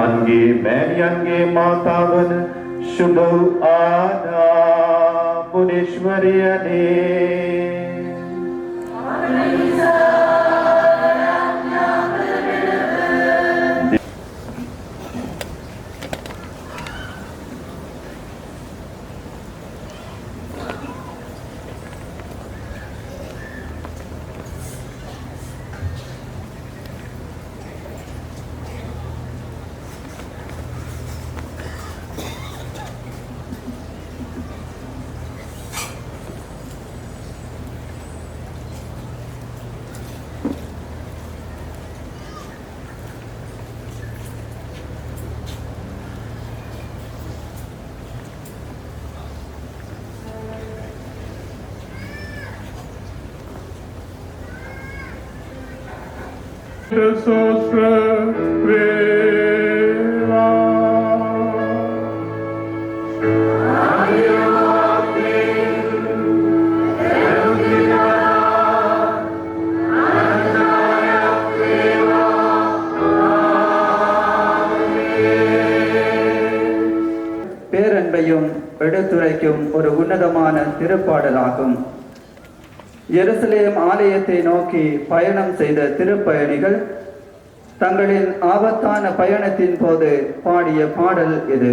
තමන්ගේ මෑණියන්ගේ මාතාව වන සුබ ආනා මුනීශ්වරයනේ Sosra Vela பேரன்பையும் எடுத்துரைக்கும் ஒரு உன்னதமான திருப்பாடலாகும். எருசலேம் ஆலயத்தை நோக்கி பயணம் செய்த திருப்பயணிகள் தங்களின் ஆபத்தான பயணத்தின் போது பாடிய பாடல் இது.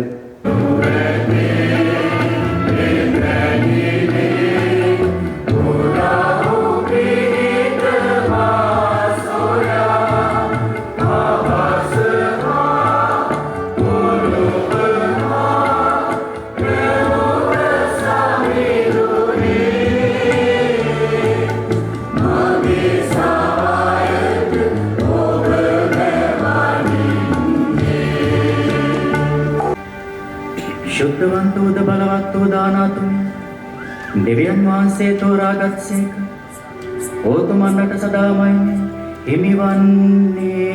ශුද්ධවන්තෝද බලවත්වෝ දානතුන් දෙවියන් වහන්සේ තෝරාගත්සේක ඕතුමන්නට සදාමයි හිමිවන්නේය.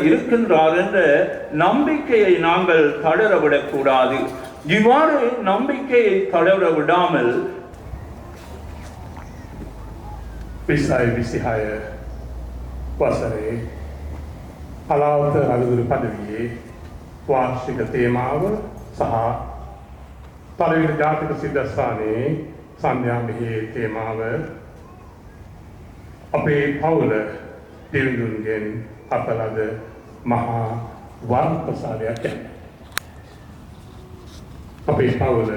இருக்கின்றார் என்ற நம்பிக்கையை நாங்கள் தளரவிடக்கூடாது. இவ்வாறு நம்பிக்கையை தளர விடாமல் 26 වසරේ අලාවත අලුදුරු පදවියේ වාර්ෂික තේමාව සහ පළවෙනි ජාතික සිද්ධාස්ථානයේ සන්ධ්‍යා මෙහි තේමාව අපේ පවුල දෙවිඳුන්ගෙන් අපලද මහා වර් ප්‍රසාදයක් යන අපේ පවුල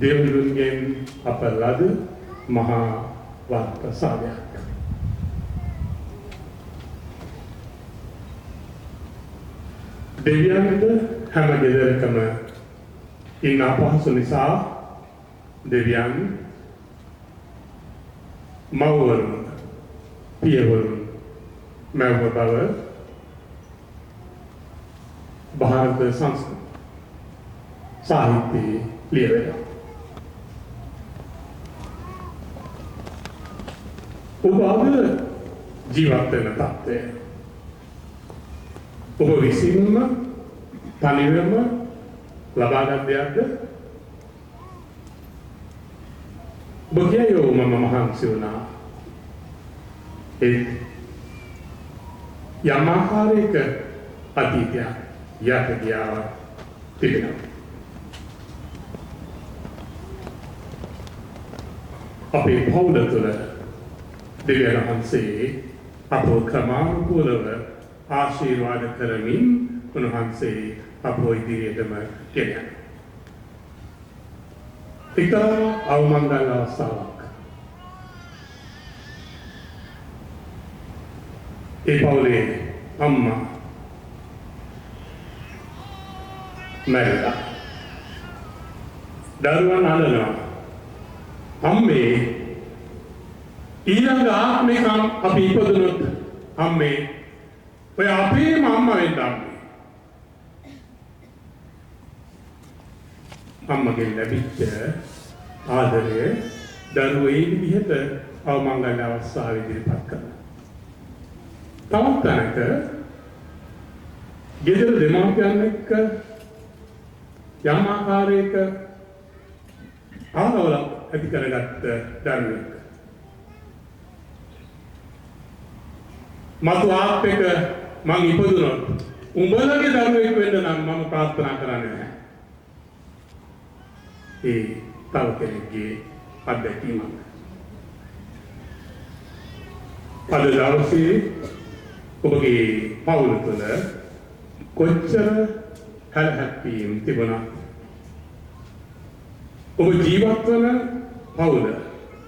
දෙවිඳුන්ගෙන් අපලද මහා වර් ප්‍රසාදයක්. දෙවියන්ද හැම ගෙදරකම ඉන්න අපහසු නිසා දෙවියන් මව්වරුන් පියවරුන් මැව්ව බව භාරත සංස්කෘතිය සාහිත්‍යයේ ලියවෙනවා. ඔබ අද ජීවත් වෙන තත්ත්වය ඔබ විසින්ම තනිවම ලබාගත් දෙයක්ද? ඔබ කියයෝ මම මහන්සි වුණා ඒ යම් ආකාරයක අතීතයක් යට ගියා තිබෙනවා. අපේ පවුල තුළ දෙවියන් වහන්සේ අපව ක්‍රමානුකූලව ආශිර්වාද කරමින් උන්වහන්සේ අපව ඉදිරියටම ගෙන යනවා. ඉතා අවමංගල අවස්ථාවක්. ඒ පවුලේ අම්මා මැරිලා දරුවන් අඬනවා. අම්මේ ඊළඟ ආත්මිකම් අපි ඉපදුනොත් අම්මේ ඔය අපේම අම්මා වෙන්න අම්මේ. අම්මගෙන් ලැබිච්ච ආදරය දරුවෝ ඒ විදිහට අවමංගල අවස්ථාවේ ඉදිරිපත් කරනවා. තවත් තැනක ගෙදර දෙමාපියන් එක්ක යම් ආකාරයක ආනවලක් ඇති කරගත්ත දරුවෙක් මතු ආත්මික මං ඉපදුනොත් උඹලගේ දරුවෙක් වෙන්න නම් මම ප්‍රාර්ථනා කරන්නේ නැහැ. ඒ තව කෙනෙක්ගේ අත්දැකීමක්. අද දවසේ ඔබගේ පවුල තුළ කොච්චර හැලහැප්පීම් තිබුණා. ඔබ ජීවත් වන පවුල,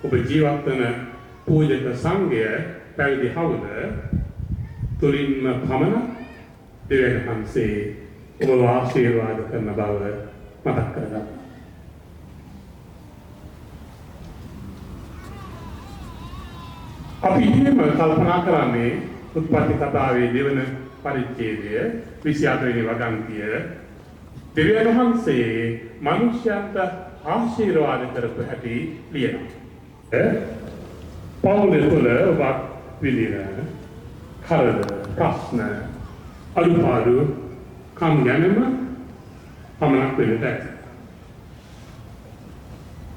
ඔබ ජීවත් වන පූජක සංඝය, පැවිදි හවුල තුලින්ම පමණ දෙවියන් වහන්සේ ඔබව ආශිර්වාද කරන බව මතක් කරගන්න. අපි එහෙම කල්පනා කරන්නේ උත්පත්ති කතාවේ දෙවන පරිච්ඡේදය 24 වෙනි වගන්තිය දෙවියන් වහන්සේ මිනිසයන්ට ආශිර්වාද කරපු හැටි ලියනවා. පවුල තුළ වත් විදින කරදර ප්‍රශ්න අනුපාඩු කම් ගැනීම පමණක් වෙන්නට ඇති.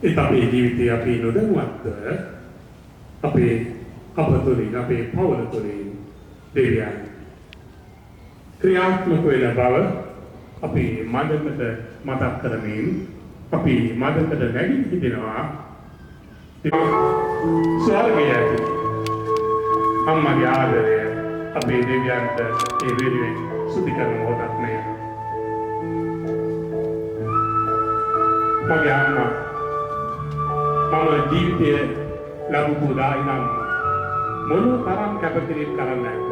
ඒත් අපේ ජීවිතයේ අපි නොදැනුවත්ව අපේ අපතුලින් අපේ පවුල තුළින් දෙවියන් ක්‍රියාත්මක වෙන බව අපි මඩකට මතක් කරමින් අපි මඩකට නැගී සිටිනවා. ස්වර්ගයේ ඇති අම්මගේ ආදරය අපේ දෙවියන්ට ඒ වෙනුවෙන් සුති කරන මොහොතක් නේ. මගේ අම්මා මම ජීවිතයේ ලැබපු දායිනම් මොන තරම් කැපකිරීම කරන්නේ නැද්ද?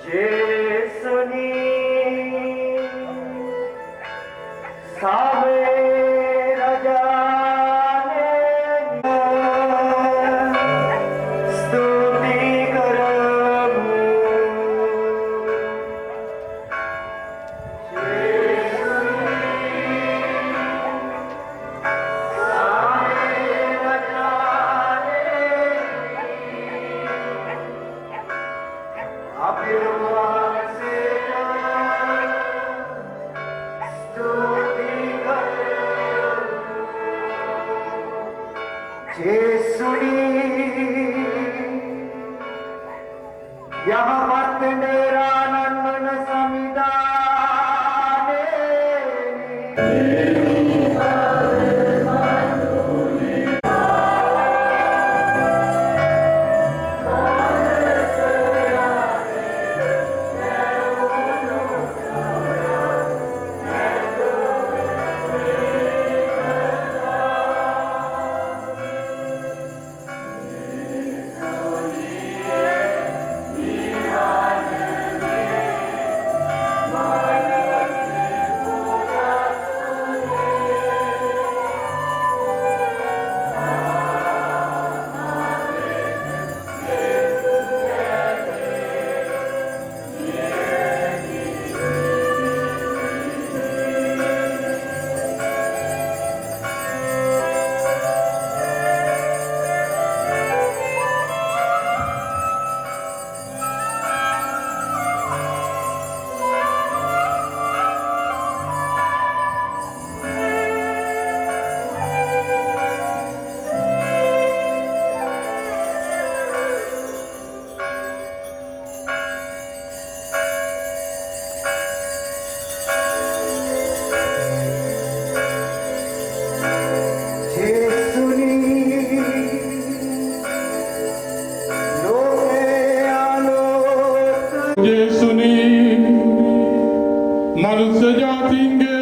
Jesuni Save Rajane Stuti Karamu यहाँ मत मेरा नंदन समिदाने Jesuni Manusa Jatinge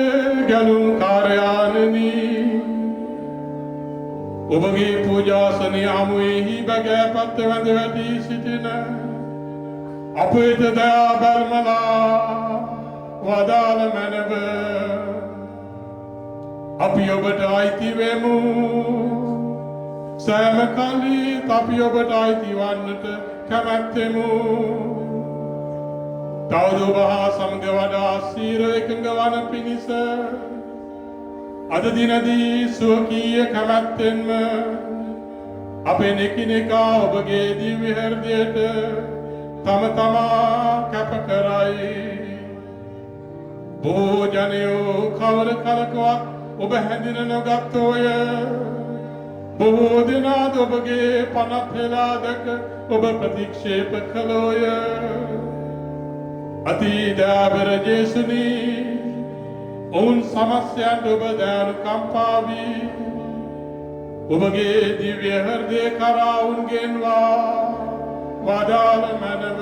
Galum Karyanani Ubagi Pujasani Amuhi Baga Patavandavati Sitina Apita Daya Balmala Vadala Manava Apiyobata Aiti Vemu Samakali Tapiyobata Aiti Vanata Kamattemu තවදුරටත් සමග වඩා සීර එකඟ වන පිණිස අද දිනදී සුවකීය කැමැත්තෙන්ම අපේ එකිනෙකා ඔබගේ දිව්‍ය හෘදයට තම තමා කැප කරයි. බොහෝ ජනයෝ කවර කලකවත් ඔබ හැඳින නොගත්තෝය. බොහෝ දෙනාද ඔබගේ පනත් හෙලා දැක ඔබ ප්‍රතික්ෂේප කළෝය. අතිදෑවර ජේසුනි ඔවුන් සමස්යන්ට ඔබ දෑනු කම්පාවී ඔබගේ දිව්‍ය හෘදය කරා උන්ගෙන්වා වදාළ මැනව.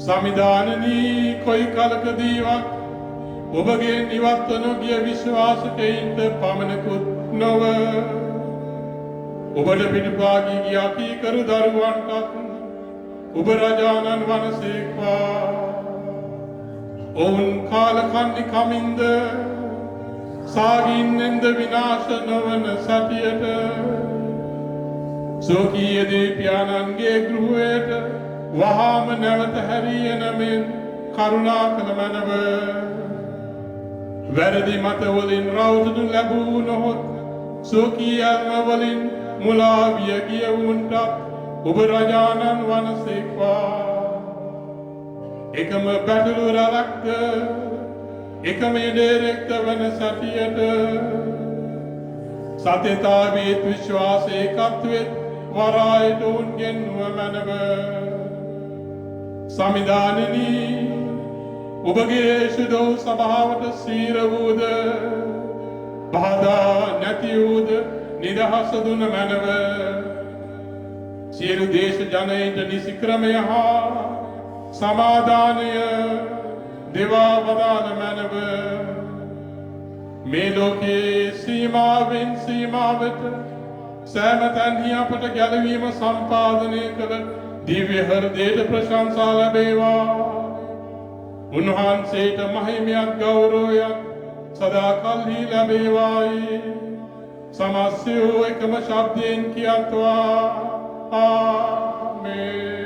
සමිධානනී කොයි කලකදීවත් ඔබගේ නිවත්ව නොගිය විශ්වාසකයින්ට පමණකුත් නොව ඔබට පිටුපාගී ගිය අකීකරු දරුවන්ටත් ඔබ රජාණන් වනසේක්වා. ඔවුන් කාලකන්නි කමින්ද සාගින්නෙන්ද විනාශ නොවන සතියට සෝකීය දේව්‍යානන්ගේ ගෘහයට වහාම නැවත හැරී එනමෙන් කරුණා කළ මැනව. වැරදි මතවලින් රවුටනු ලැබූ නොහොත් සෝකීය අල්ම වලින් මුලා විය ගියවුන්ටත් ඔබ රජාණන් වනසේක්වා. එකම පැටලු රැලක්ද එකම ඉඩේරෙක්ද වන සතියට සත්‍යතාවීත් විශ්වාස ඒකත්වෙත් වරායට උන්ගෙන්නුව මැනව. සමිධානනී ඔබගේ ශුදෝ සභාවට සීර වූද බාධා නැති වූද නිදහස දුන මැනව. සියලු දේශ ජනයින්ට නිසි ක්‍රමය හා සමාදානය දෙවා වදාළ මැනව. මේ ලෝකයේ සීමාවෙන් සීමාවට සෑම තැන්හි අපට ගැලවීම සම්පාදනය කළ දිව්‍ය හෘදයට ප්‍රශංසා ලැබේවා. උන්වහන්සේට මහිමයක් ගෞරවයක් සදාකල්හි ලැබේවායි. සමස්තයෝ එකම ශබ්දයෙන් කියත්වා ආමේන්.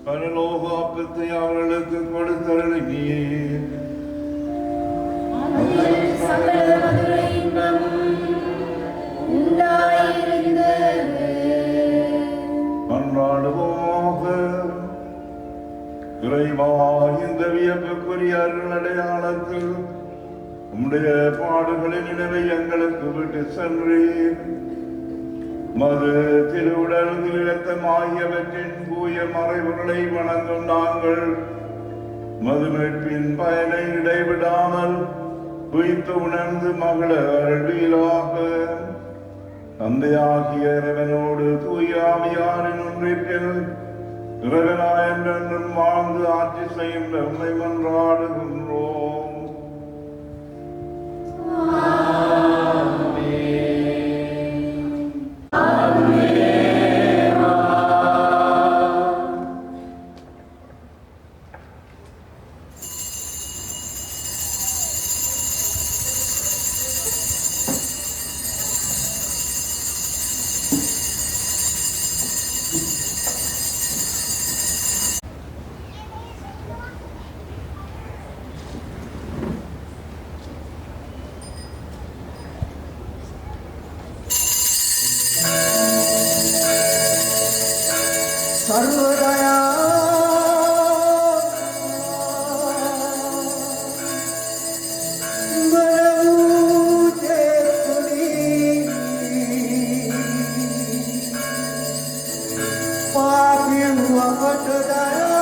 பரலோகாப்பத்தை அவர்களுக்கு கொடுத்தருளுகிறீர். அதில் சகல மதுர இன்பமும் உண்டாயிருந்தது. மன்றாடுவோமாக. இறைவா, இந்த வியப்புக்குரிய அருள் அடையாளத்தில் உம்முடைய பாடுகளின் நினைவை எங்களுக்கு விட்டு சென்றீர். மது திருவுடல் திருரத்தம் ஆகியவற்றின் தூய மறைவுகளை வணங்கும் நாங்கள் மதுமீட்பின் பயனை இடைவிடாமல் உயிர்த்து உணர்ந்து மகள அருள்வீராக. தந்தையாகிய இறைவனோடு தூய ஆவியாரின் ஒன்றிப்பில் இறைவனாய் என்றென்றும் வாழ்ந்து ஆட்சி செய்யும் உம்மை மன்றாடுகின்றோம். सर्वदया बरऊते खुली पापी वक्त दया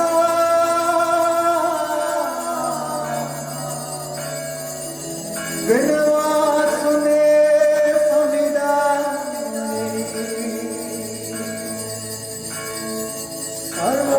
विनवासुने समिदानी सर्व